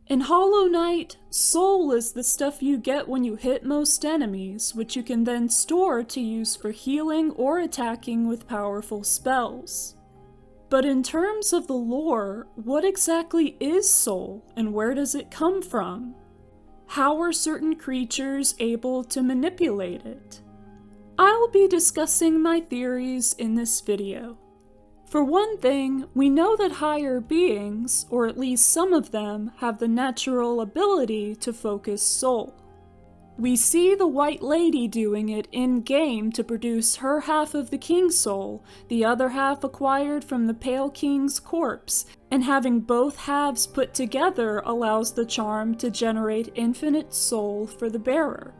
In Hollow Knight, soul is the stuff you get when you hit most enemies, which you can then store to use for healing or attacking with powerful spells. But in terms of the lore, what exactly is soul, and where does it come from? How are certain creatures able to manipulate it? I'll be discussing my theories in this video. For one thing, we know that higher beings, or at least some of them, have the natural ability to focus soul. We see the White Lady doing it in-game to produce her half of the King's soul, the other half acquired from the Pale King's corpse, and having both halves put together allows the charm to generate infinite soul for the bearer.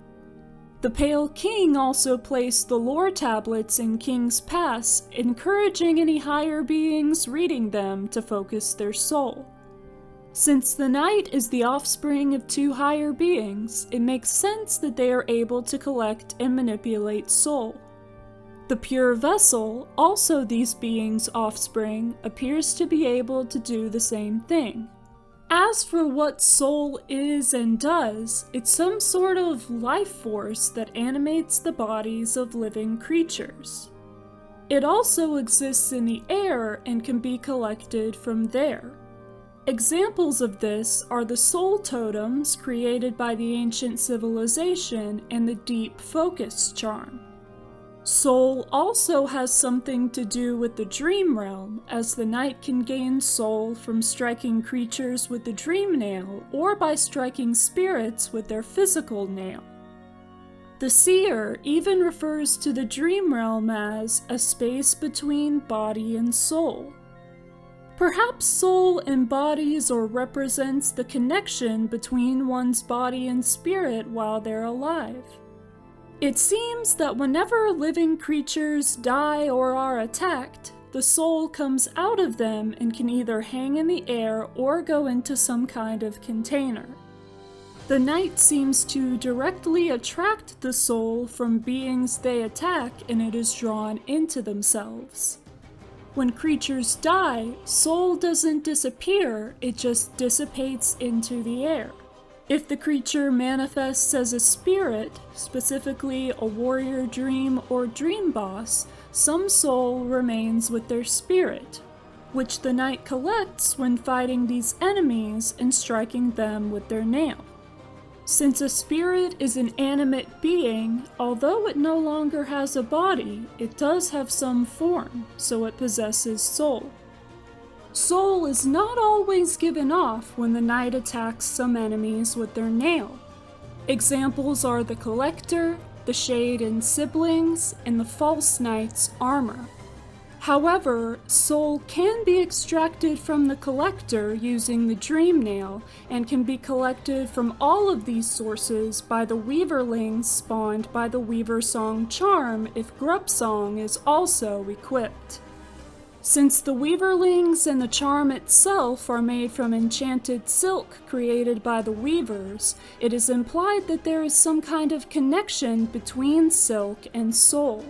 The Pale King also placed the lore tablets in King's Pass, encouraging any higher beings reading them to focus their soul. Since the Knight is the offspring of two higher beings, it makes sense that they are able to collect and manipulate soul. The Pure Vessel, also these beings' offspring, appears to be able to do the same thing. As for what soul is and does, it's some sort of life force that animates the bodies of living creatures. It also exists in the air and can be collected from there. Examples of this are the soul totems created by the ancient civilization and the deep focus charm. Soul also has something to do with the dream realm, as the Knight can gain soul from striking creatures with the dream nail or by striking spirits with their physical nail. The seer even refers to the dream realm as a space between body and soul. Perhaps soul embodies or represents the connection between one's body and spirit while they're alive. It seems that whenever living creatures die or are attacked, the soul comes out of them and can either hang in the air or go into some kind of container. The Knight seems to directly attract the soul from beings they attack, and it is drawn into themselves. When creatures die, soul doesn't disappear, it just dissipates into the air. If the creature manifests as a spirit, specifically a warrior dream or dream boss, some soul remains with their spirit, which the Knight collects when fighting these enemies and striking them with their nail. Since a spirit is an animate being, although it no longer has a body, it does have some form, so it possesses soul. Soul is not always given off when the Knight attacks some enemies with their nail. Examples are the Collector, the Shade and Siblings, and the False Knight's armor. However, soul can be extracted from the Collector using the Dream Nail, and can be collected from all of these sources by the Weaverlings spawned by the Weaver Song charm if Grup Song is also equipped. Since the Weaverlings and the charm itself are made from enchanted silk created by the Weavers, it is implied that there is some kind of connection between silk and soul.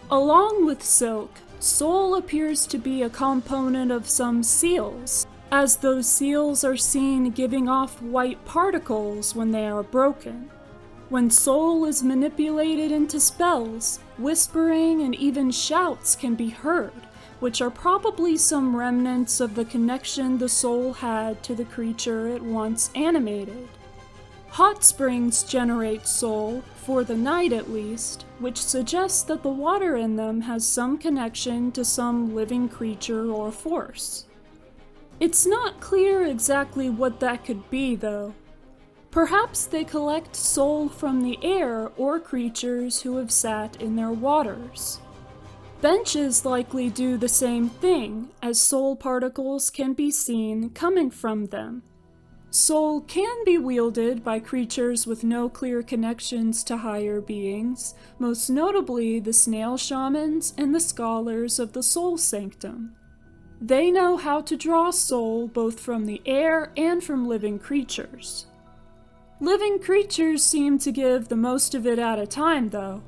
Along with silk, soul appears to be a component of some seals, as those seals are seen giving off white particles when they are broken. When soul is manipulated into spells, whispering and even shouts can be heard, which are probably some remnants of the connection the soul had to the creature it once animated. Hot springs generate soul, for the Knight at least, which suggests that the water in them has some connection to some living creature or force. It's not clear exactly what that could be, though. Perhaps they collect soul from the air or creatures who have sat in their waters. Benches likely do the same thing, as soul particles can be seen coming from them. Soul can be wielded by creatures with no clear connections to higher beings, most notably the snail shamans and the scholars of the Soul Sanctum. They know how to draw soul both from the air and from living creatures. Living creatures seem to give the most of it at a time, though.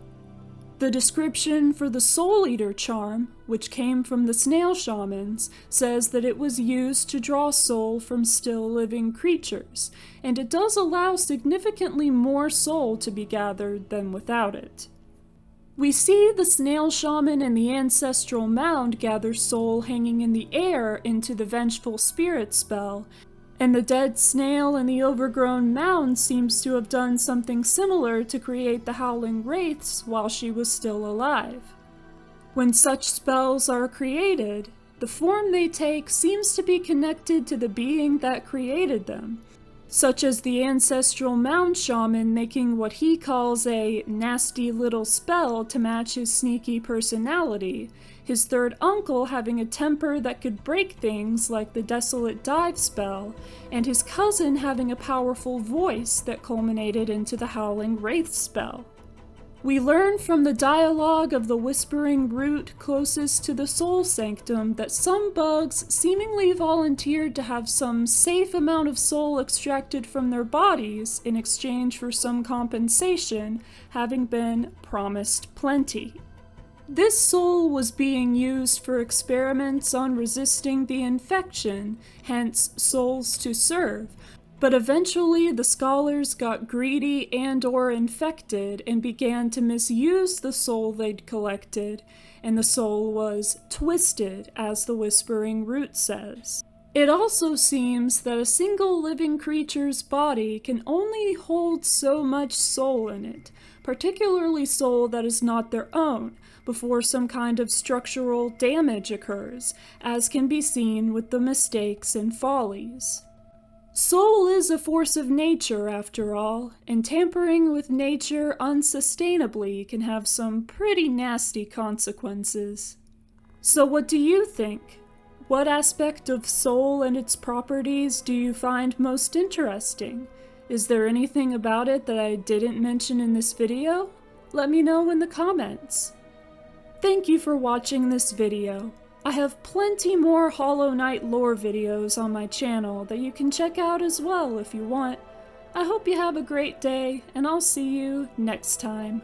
The description for the Soul Eater charm, which came from the snail shamans, says that it was used to draw soul from still living creatures, and it does allow significantly more soul to be gathered than without it. We see the snail shaman and the ancestral mound gather soul hanging in the air into the vengeful spirit spell, and the dead snail and the overgrown mound seems to have done something similar to create the howling wraiths while she was still alive. When such spells are created, the form they take seems to be connected to the being that created them, such as the ancestral mound shaman making what he calls a nasty little spell to match his sneaky personality, his third uncle having a temper that could break things like the desolate dive spell, and his cousin having a powerful voice that culminated into the howling wraith spell. We learn from the dialogue of the whispering root closest to the soul sanctum that some bugs seemingly volunteered to have some safe amount of soul extracted from their bodies in exchange for some compensation, having been promised plenty. This soul was being used for experiments on resisting the infection, hence souls to serve, but eventually the scholars got greedy and/or infected and began to misuse the soul they'd collected, and the soul was twisted, as the whispering root says. It also seems that a single living creature's body can only hold so much soul in it, particularly soul that is not their own, before some kind of structural damage occurs, as can be seen with the mistakes and follies. Soul is a force of nature, after all, and tampering with nature unsustainably can have some pretty nasty consequences. So what do you think? What aspect of soul and its properties do you find most interesting? Is there anything about it that I didn't mention in this video? Let me know in the comments. Thank you for watching this video. I have plenty more Hollow Knight lore videos on my channel that you can check out as well if you want. I hope you have a great day, and I'll see you next time.